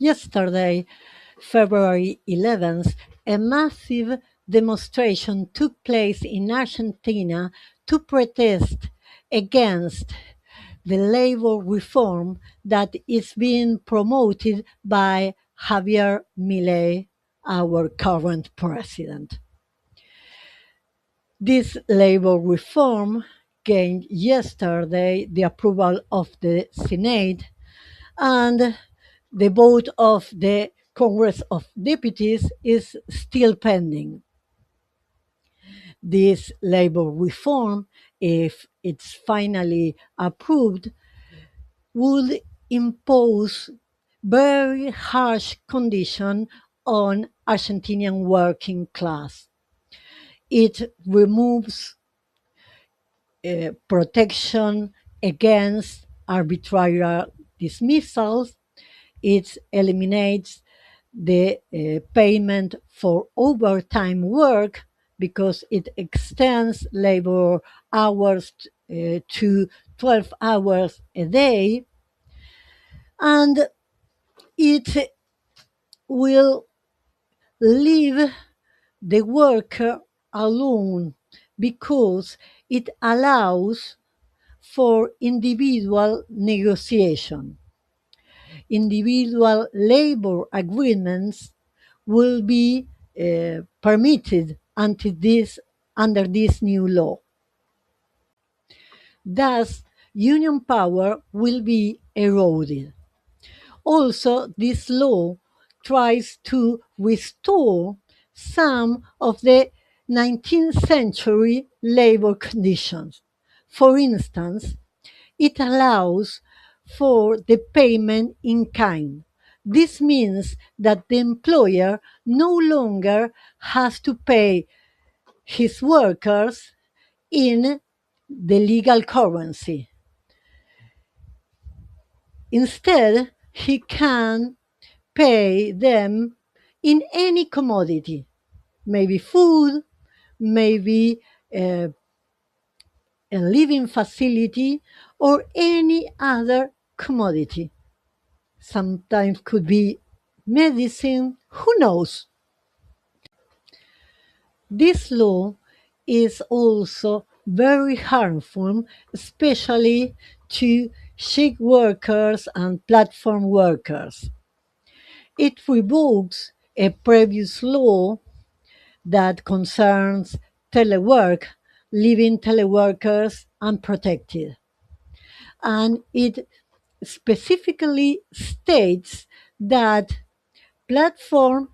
Yesterday, February 11th, a massive demonstration took place in Argentina to protest against the labor reform that is being promoted by Javier Milei, our current president. This labor reform gained yesterday the approval of the Senate, and the vote of the Congress of Deputies is still pending. This labor reform, if it's finally approved, would impose very harsh conditions on Argentinian working class. It removes protection against arbitrary dismissals. It eliminates the payment for overtime work because it extends labor hours to 12 hours a day, and it will leave the worker alone because it allows for individual negotiation. Individual labor agreements will be permitted under this new law. Thus, union power will be eroded. Also, this law tries to restore some of the 19th century labor conditions. For instance, it allows for the payment in kind. This means that the employer no longer has to pay his workers in the legal currency. Instead, he can pay them in any commodity, maybe food, maybe a living facility, or any other commodity. Sometimes could be medicine, who knows? This law is also very harmful, especially to gig workers and platform workers. It revokes a previous law that concerns telework, leaving teleworkers unprotected. And it specifically states that platform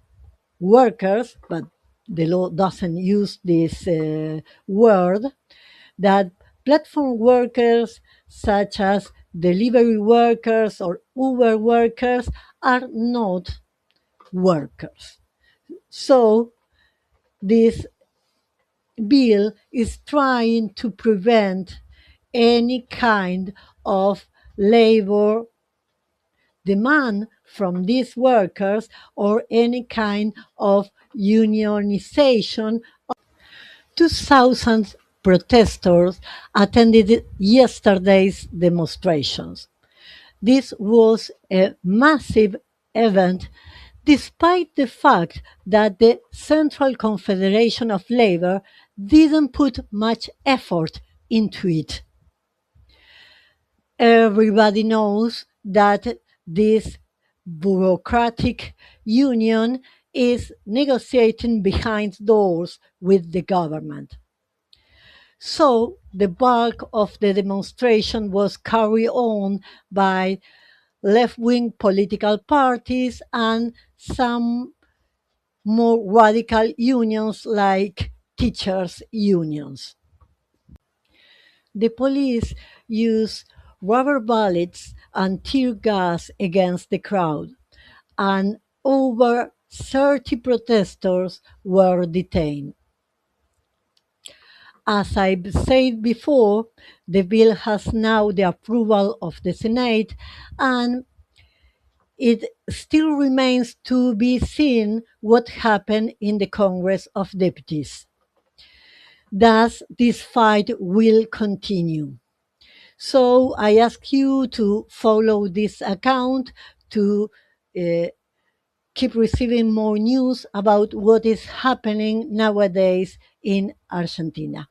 workers, but the law doesn't use this word, that platform workers such as delivery workers or Uber workers are not workers. So this bill is trying to prevent any kind of labor demand from these workers or any kind of unionization. 2,000 protesters attended yesterday's demonstrations. This was a massive event despite the fact that the Central Confederation of Labor didn't put much effort into it. Everybody knows that this bureaucratic union is negotiating behind doors with the government. So the bulk of the demonstration was carried on by left-wing political parties and some more radical unions like teachers' unions. The police used rubber bullets and tear gas against the crowd, and over 30 protesters were detained. As I said before, the bill has now the approval of the Senate, and it still remains to be seen what happened in the Congress of Deputies. Thus, this fight will continue. So I ask you to follow this account, to keep receiving more news about what is happening nowadays in Argentina.